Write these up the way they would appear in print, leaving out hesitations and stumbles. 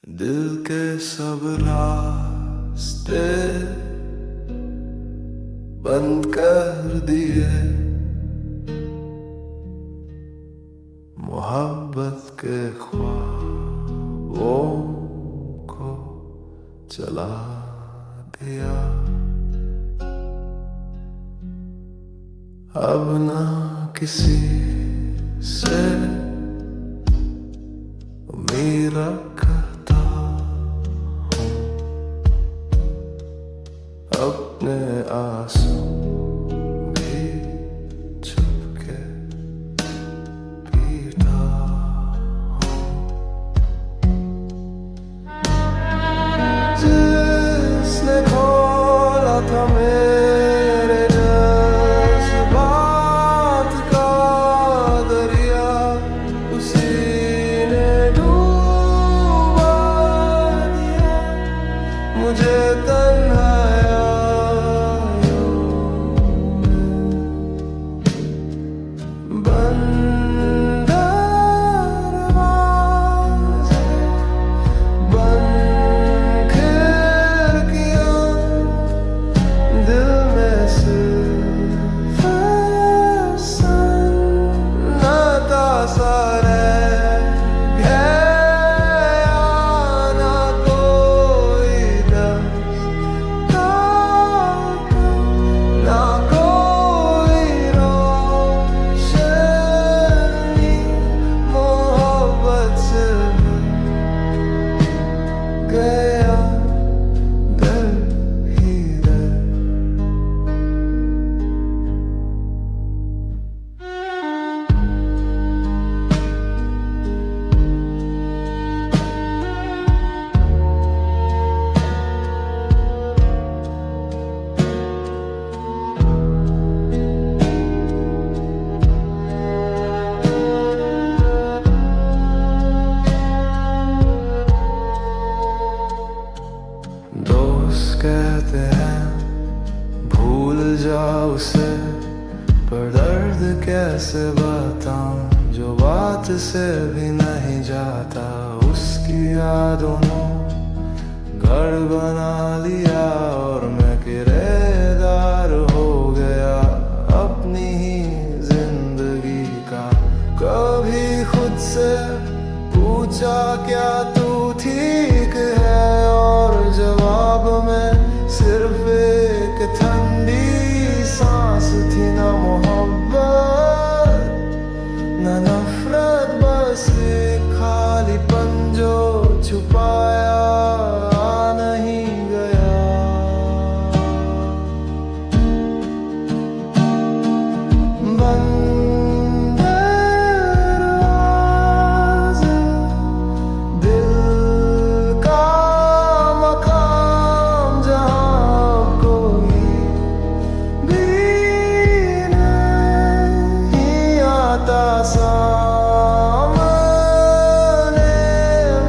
दिल के सब रास्ते बंद कर दिए, मोहब्बत के ख्वाबों को चला दिया। अब ना किसी से उम्मीद रखता हूँ, अपने आंसू भी छुपके पीता हूँ। जिसने खोला था मेरे जज्बात का दरिया, उसी ने डूबा दिया मुझे तन्हाइयों में। बंद दरवाजे, बंद खिड़कियां, दिल में सिर्फ सन्नाटा सा रह गया। ना कोई रास्ता, ना कोई रोशनी, मोहब्बत से गया दर ही दर। दोस्त कहते हैं भूल जाओ उसे, पर दर्द कैसे बताऊं जो बात से भी नहीं जाता। उसकी यादों ने घर बना लिया और मैं किराएदार हो गया अपनी ही जिंदगी का। कभी खुद से पूछा क्या तू ठीक है, और जवाब में सिर्फ एक ठंडी सांस थी। ना मोहब्बत ना नफरत, बस एक खालीपन जो छुपाया नहीं गया। बंद दरवाजे, दिल का मकाम जहाँ कोई भी नहीं आता सामने।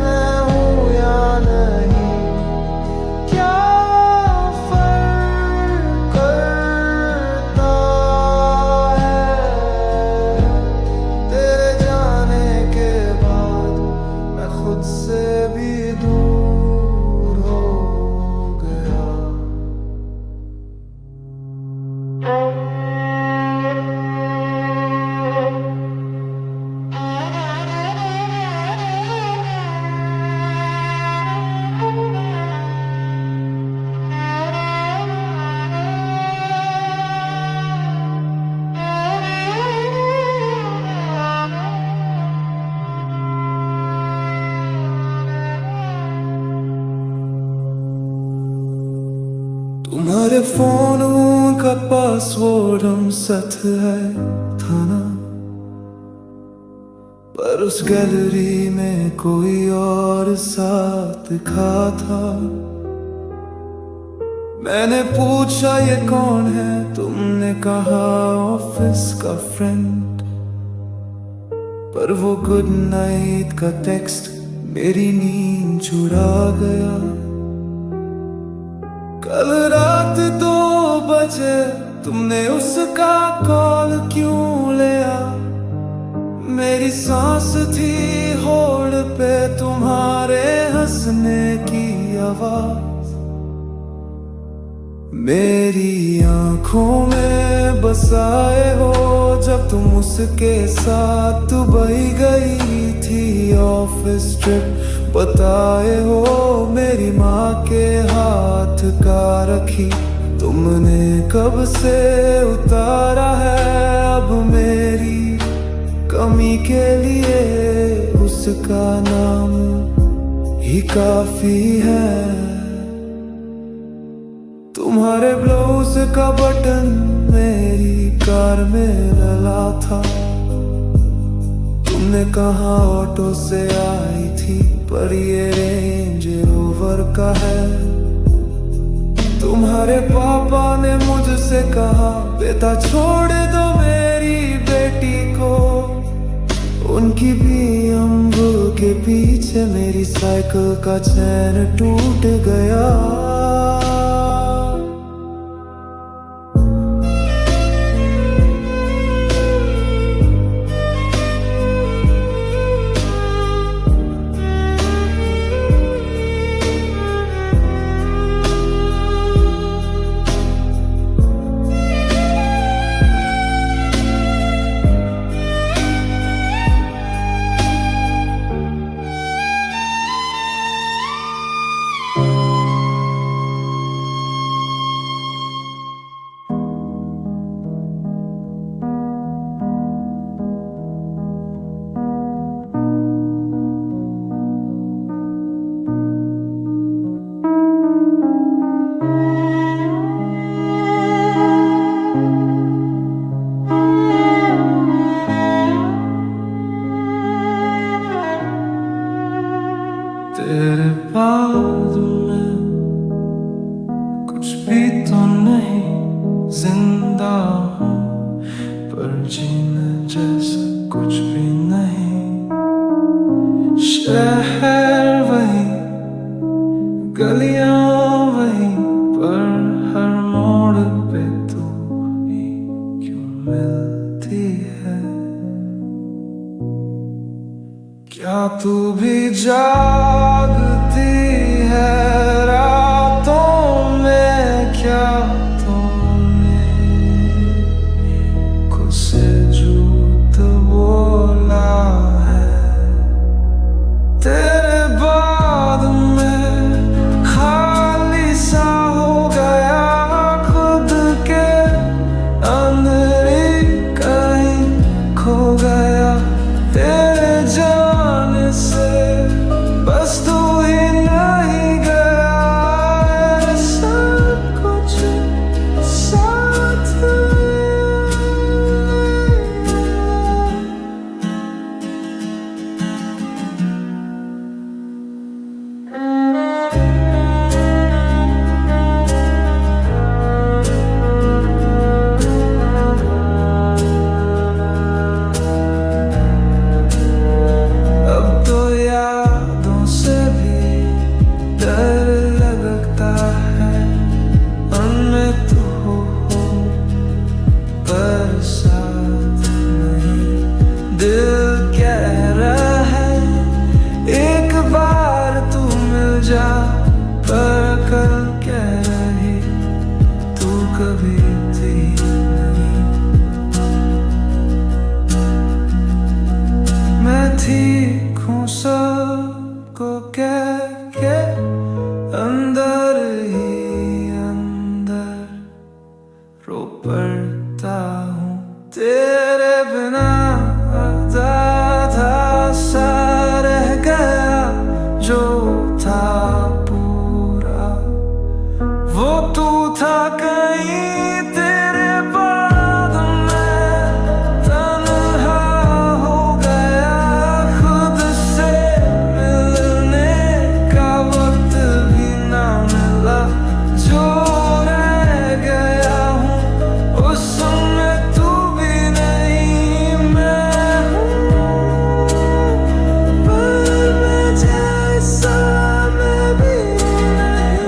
मैं हूँ या नहीं, क्या फर्क करता है। तेरे जाने के बाद मैं खुद से भी दूर हो गया। तुम्हारे फोनों का पासवर्ड हम साथ है था ना, पर उस गैलरी में कोई और साथ दिखा था। मैंने पूछा ये कौन है, तुमने कहा ऑफिस का फ्रेंड, पर वो गुड नाइट का टेक्स्ट मेरी नींद चुरा गया। कल रात 2 बजे तुमने उसका कॉल क्यों लिया? मेरी सांस थी होड़ पे तुम्हारे हंस हंसने की आवाज मेरी आंखों में बसाए हो जब तुम उसके साथ दुबई गई थी ऑफिस ट्रिप बताए हो मेरी माँ के हाथ का रखी तुमने कब से उतारा है अब मेरी कमी के लिए उसका नाम ही काफी है तुम्हारे ब्लाउज का बटन मेरी कार में डला था तुमने कहा ऑटो से आई थी पर ये रेंज रोवर का है तुम्हारे पापा ने मुझसे कहा बेटा छोड़ दो मेरी बेटी को उनकी भी अम्बू के पीछे मेरी साइकिल का चैन टूट गया तेरे बाद में कुछ भी तो नहीं जिंदा हूँ पर जीने जैसा कुछ भी नहीं शहर वही गलियां वही पर हर मोड़ पे तू ही क्यों मिलती है क्या तू भी जागती है रातों में क्या तूने खुद से झूठ बोला है तेरे बाद में खाली सा हो गया खुद के अंदर ही कहीं खो गया तेरे जाने से बस तू ही नहीं गया सब कुछ साथ अब तो यादों से भी डर लगता है उनमें तू हो पर साथ नहीं दिल कह रहा है एक बार तू मिल जा पर कल कह रही तू कभी थी नहीं मैं ठीक हूँ सबको कह के अंदर ही अंदर रो पड़ता हूँ तेरे बिना आधा सा रह गया जो था पूरा वो तू था कहीं तेरे बाद में तन्हा हो गया खुद से मिलने का वक्त भी ना मिला जो रह गया हूँ उसमें तू भी नहीं मैं हूँ पर मैं जैसा मैं भी नहीं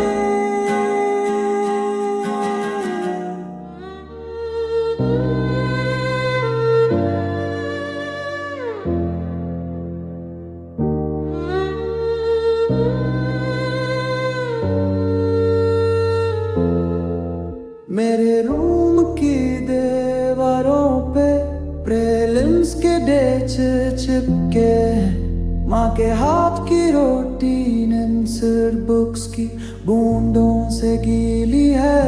चिपके हैं। माँ के हाथ की रोटी सिर बुक्स की बूंदों से गीली है।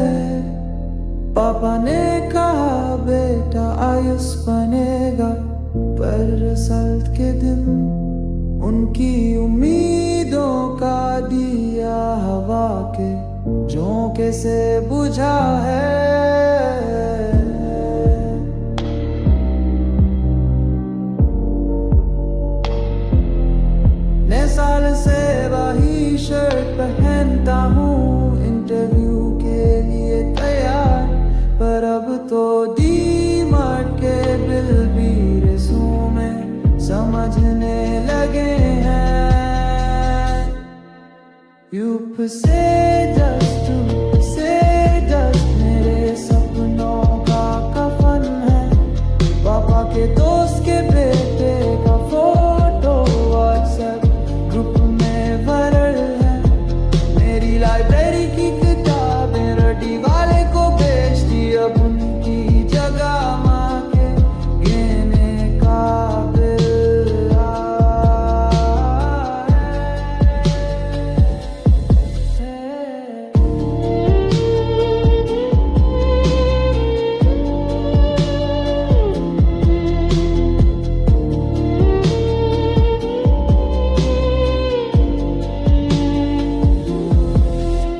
पापा ने कहा बेटा आयुष बनेगा, पर रिजल्ट के दिन उनकी उम्मीदों का दिया हवा के झोंके से बुझा है। नए साल से वही शर्ट पहनता हूँ, इंटरव्यू के लिए तैयार, पर अब तो डीमार्ट के बिल भी रेज़्यूमे समझने लगे हैं। यूप से डस्ट मेरे सपनों का कफन है। पापा के दोस्त के बेटे का फोटो व्हाट्सएप ग्रुप में वायरल है। मेरी लाइब्रेरी की किताबें रडी वाले को बेच दी, अब उनकी जगह माँ के गहने का बिल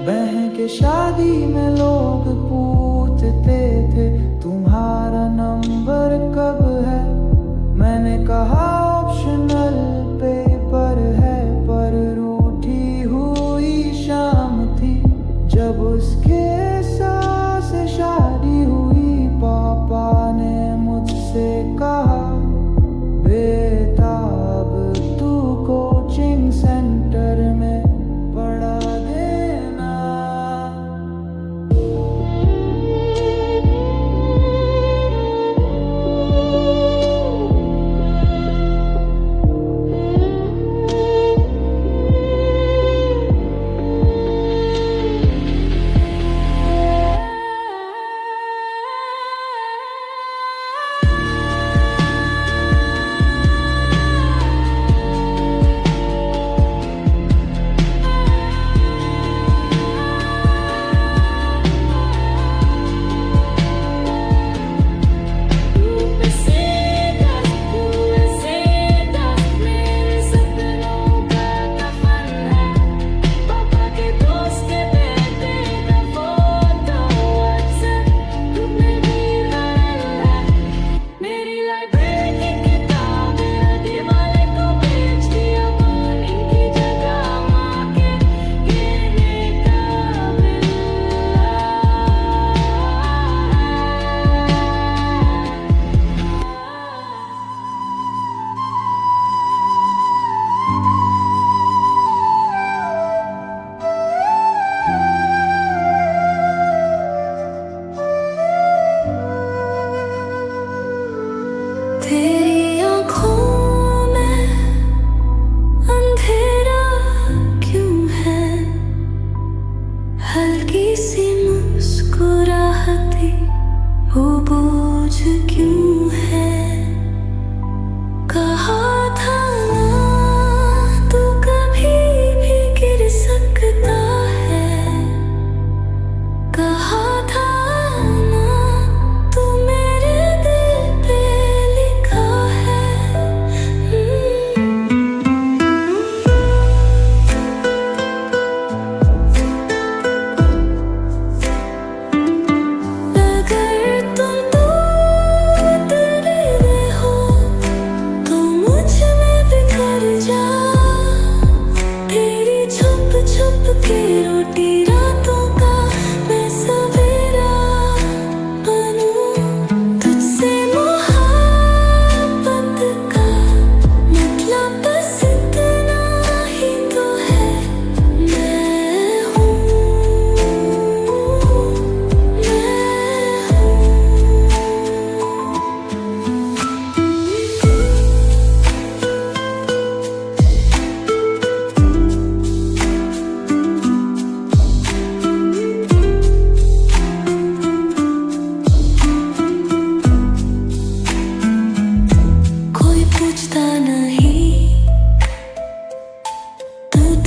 बहन के शादी में लोग पूछते थे तुम्हारा नंबर कब है। मैंने कहा ऑप्शनल पेपर है, पर रूठी हुई शाम थी जब उसके सास शादी हुई। पापा ने मुझसे कहा बेटा अब तू कोचिंग सेंटर में पढ़ा देना।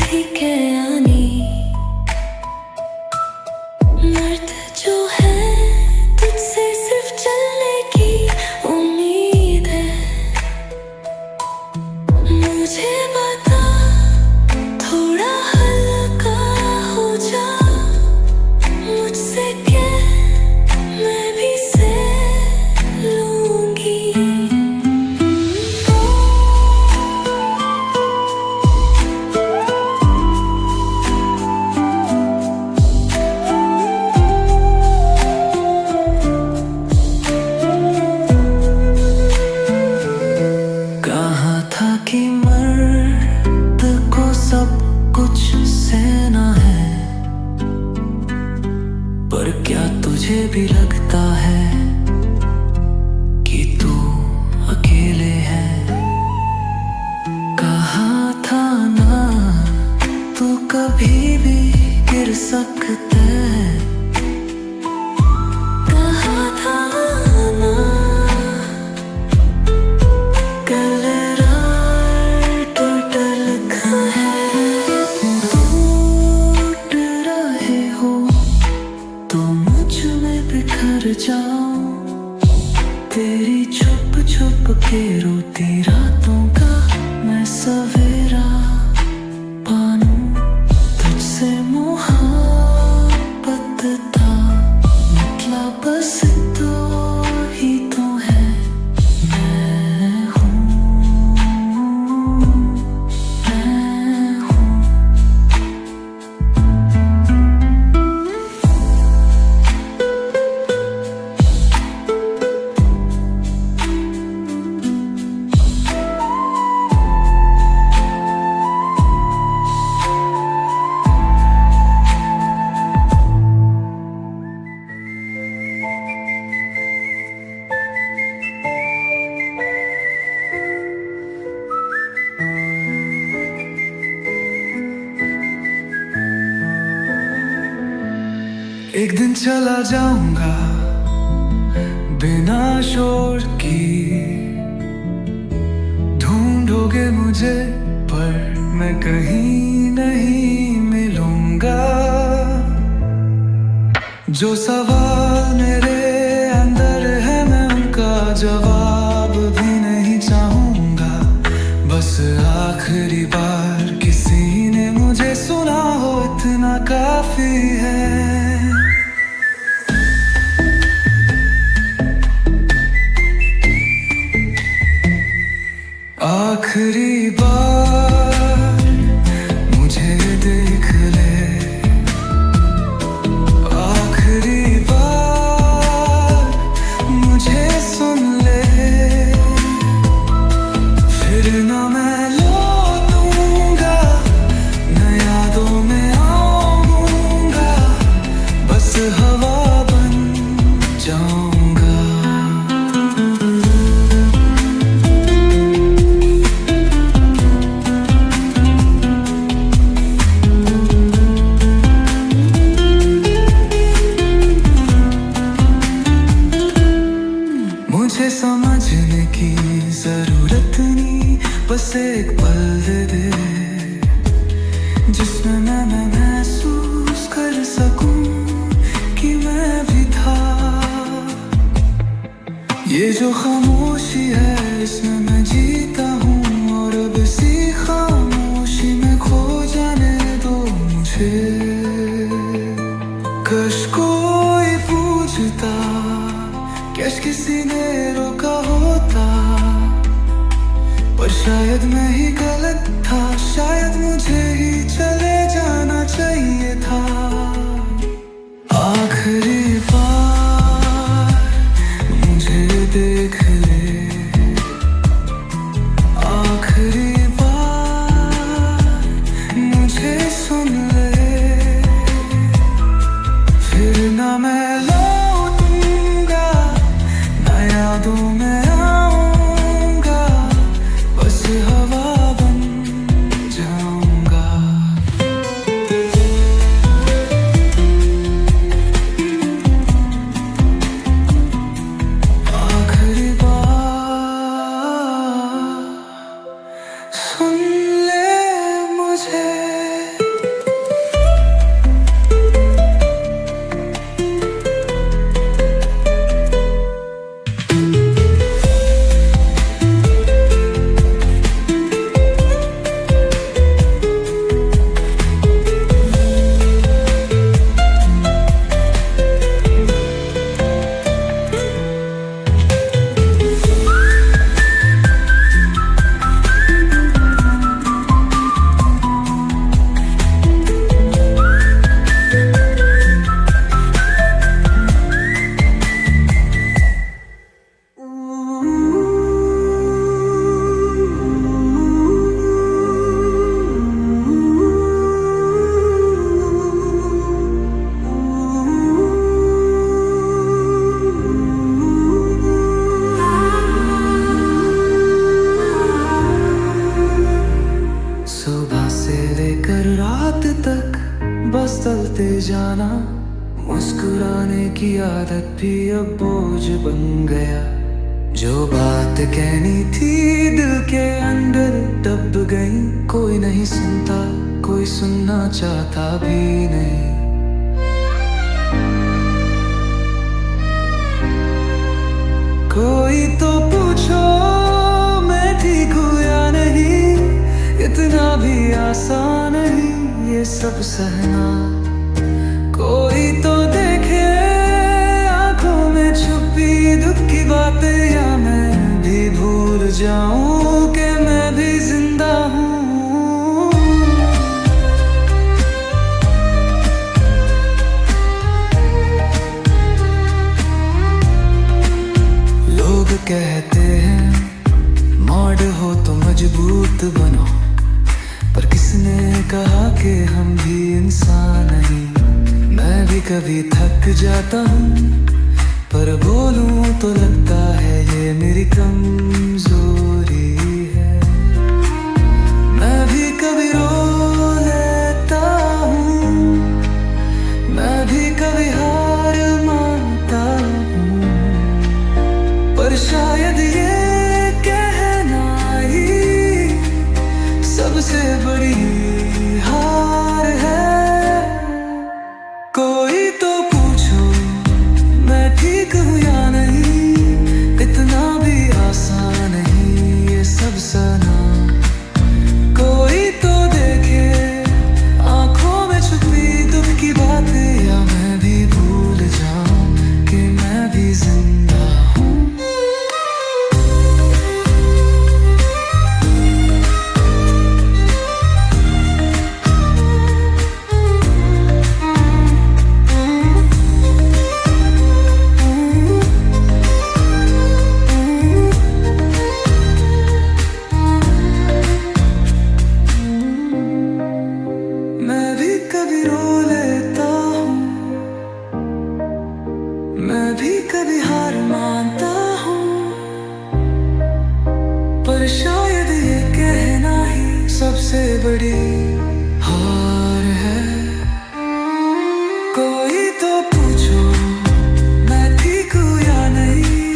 थी के आनी, मर्द जो है तुझसे सिर्फ चलने की उम्मीद है। मुझे बता थोड़ा हल्का हो जा, मुझसे कह मैं भी सह लूंगी। कहा था कि मर्द को सब कुछ सहना है, पर क्या तुझे भी लगता है कि तू अकेले है? कहा था ना तू कभी भी गिर सकता है, कहा था ना कल रात लिखा है। टूट रहे हो तो मुझ में बिखर जाऊं, तेरी छुप छुप के रोती रातों का मैं सवेरा पानूं। तुझसे मोहब्बत था मतलब बस तो ही तो है, मैं हूँ, मैं हूँ। एक दिन चला जाऊंगा बिना शोर की, ढूंढोगे मुझे पर मैं कहीं नहीं मिलूंगा। जो सवाल मेरे अंदर है मैं उनका जवाब भी नहीं चाहूंगा। बस आखिरी बार किसी ने मुझे सुना हो इतना काफी है। आखिरी बार मुझे देख ले, आखिरी बार मुझे सुन ले, फिर ना मैं लौटूंगा, न यादों में आऊंगा, बस हवा बन जाऊंगा। मुझे समझने की जरूरत नहीं, बस एक पल दे दे जिसमें मैं महसूस कर सकूं कि मैं भी था। ये जो खामोशी है इसमें मैं जीता हूँ, और अब इसी खामोशी में खो जाने दो मुझे। कश कोई पूछता कैश किसी ने रोका होता, पर शायद मैं ही गलत था, शायद मुझे ही चले जाना चाहिए था। आखिरी बार मुझे देख ले, आखिरी बार मुझे सुन ले, फिर ना मैं यादों में आऊंगा, बस हवा बन जाऊंगा। आखिरी बार सुन ले मुझे। से लेकर रात तक बस चलते जाना। मुस्कुराने की आदत भी अब बोझ बन गया। जो बात कहनी थी दिल के अंदर दब गई। कोई नहीं सुनता, कोई सुनना चाहता भी नहीं। कोई तो पूछो मैं ठीक हूँ या नहीं। इतना भी आसान नहीं ये सब सहना। कोई तो देखे आंखों में छुपी दुख की बातें, या मैं भी भूल जाऊं कि मैं भी जिंदा हूँ। लोग कहते हैं मॉड हो तो मजबूत बनो, पर किसने कहा कि हम भी इंसान नहीं। मैं भी कभी थक जाता हूँ, पर बोलूं तो लगता है ये मेरी कमजोरी है। मैं भी कभी रो लेता हूँ, मैं भी कभी हार मानता हूँ, पर शायद ये कहना ही सबसे बड़ी हार है। कोई तो पूछो मैं ठीक हूँ या नहीं। इतना भी आसान नहीं ये सब सना। कोई तो देखे आंखों में छुपी दुख की बातें, या मैं भी भूल जाऊं कि मैं भी जिंदा हूँ। मैं भी कभी रो लेता हूँ, मैं भी कभी हार मानता हूँ, पर शायद ये कहना ही सबसे बड़ी हार है। कोई तो पूछो मैं ठीक हूँ या नहीं।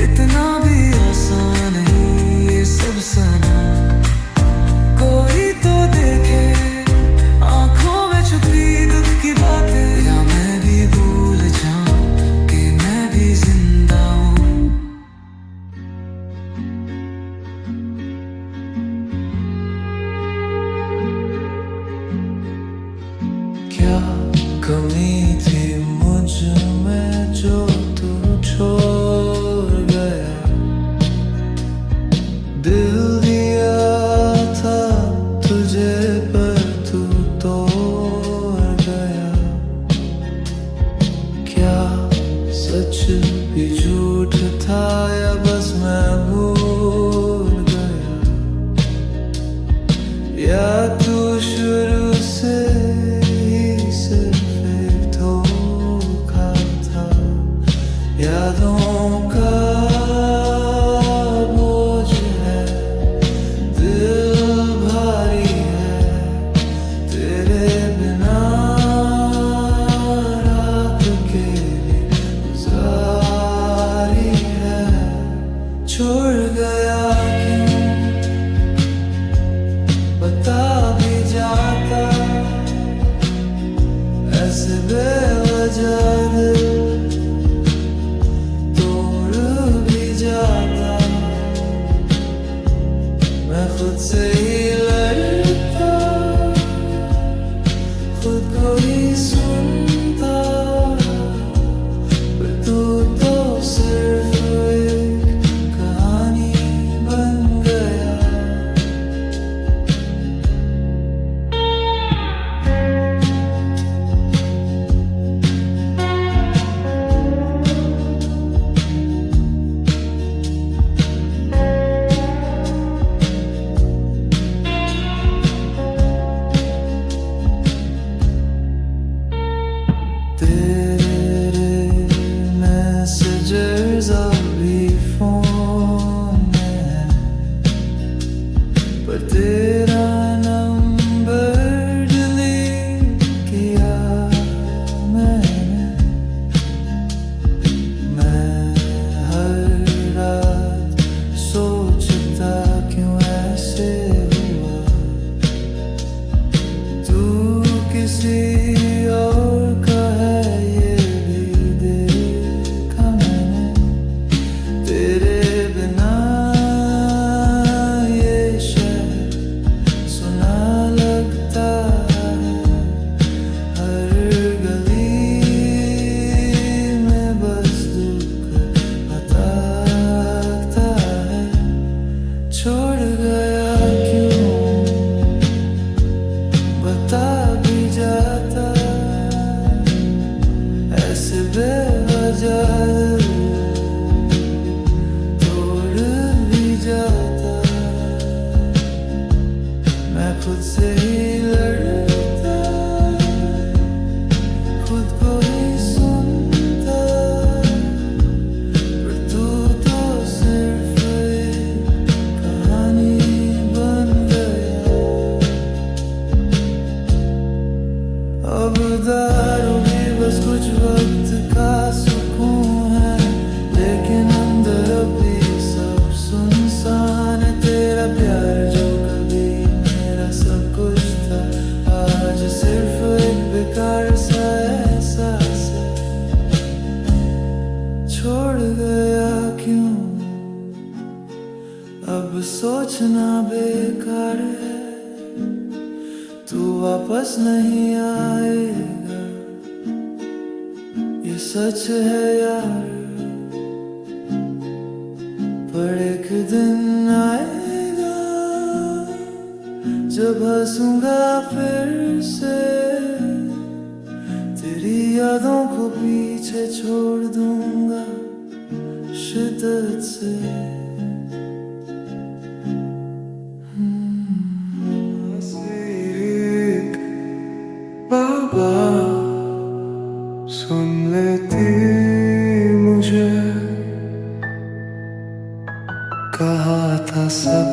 इतना भी आसान नहीं ये सब सना। कोई तो देखे आंखों में छुपी दुख की बातें, या मैं भी भूल जाऊं कि मैं भी जिंदा हूँ। क्या कमी थी मुझ में जो तू छोड़ गया। दिल दिया था तुझे पर तू तोड़ गया। क्या सच भी झूठ था या बस मैं भूल गया। या तू शुरू से ही सिर्फ एक धोखा था। किसी और का है ये भी देखा मैंने। तेरे बिना ये शहर सुना लगता है। हर गली में बस दुख बताता है। छोड़ गया क्यों बता भी जाता। ऐसे बेवजह तोड़ भी जाता। मैं खुद से ही लड़ता, खुद को ही सुनता। पर तू तो सिर्फ एक कहानी बन गया। अब दारू भी बस कुछ वक्त का सुकून है, लेकिन अंदर अभी सब सुनसान है। तेरा प्यार जो कभी मेरा सब कुछ था, आज सिर्फ एक बेकार सा एहसास है। छोड़ गया क्यों अब सोचना बेकार है। तू वापस नहीं आएगा, ये सच है यार। पर एक दिन आएगा जब हंसूंगा फिर से। तेरी यादों को पीछे छोड़ दूंगा शिद्दत से। बाबा सुन लेती मुझे, कहा था सब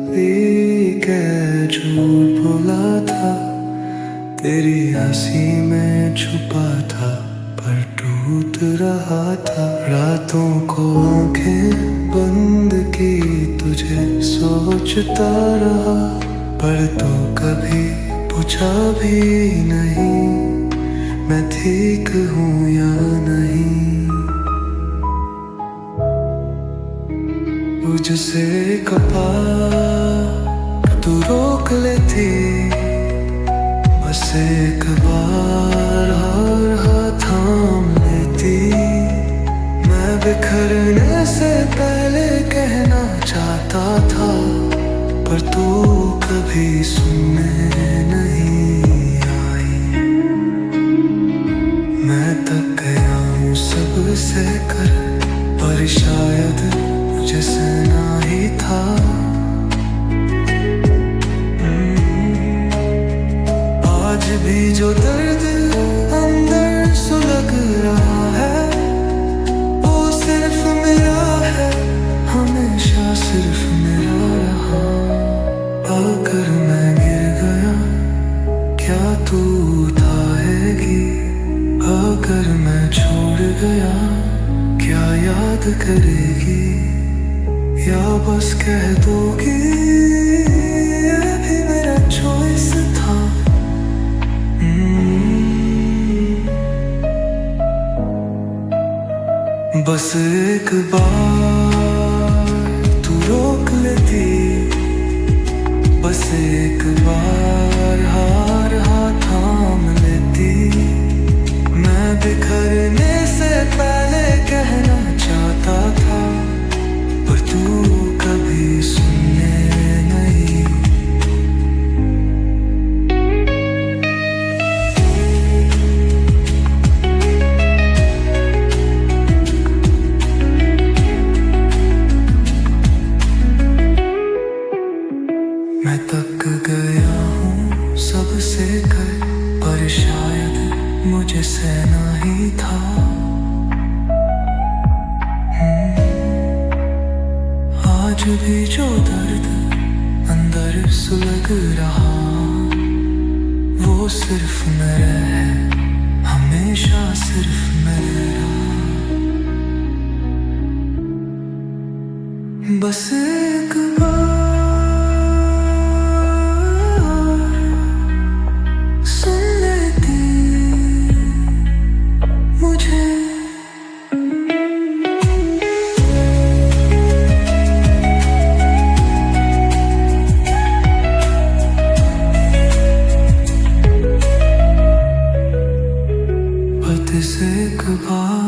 ठीक है, झूठ बोला था। तेरी हंसी में छुपा था पर टूट रहा था। रातों को आंखें बंद की तुझे सोचता रहा, पर तू कभी पूछा भी नहीं मैं ठीक हूँ या नहीं। मुझसे कपा तू रोक लेती, बस एक बार हर हाथ थाम लेती। मैं बिखरने से पहले कहना चाहता था, पर तू कभी सुनने नहीं आई। मैं थक गया हूँ सबसे कर, पर शायद मुझे सहना ही था। आज भी जो दर्द अंदर सुलग रहा है, वो सिर्फ मेरा है, हमेशा सिर्फ मेरा रहा। अगर मैं गिर गया क्या तू उठाएगी? अगर मैं छोड़ गया क्या याद करेगी? या बस कह दोगी ये भी मेरा चॉइस था। बस एक बार तू रोक लेती, बस एक बार हार हाथ थाम लेती। मैं बिखरने से पहले कहना चाहता था, पर तू कभी सुनने नहीं। मैं थक गया हूँ सबसे कर, पर शायद मुझे सहना ही था। आज भी जो दर्द अंदर सुलग रहा, वो सिर्फ मेरा है, हमेशा सिर्फ मेरा। बस एक बार सुन पास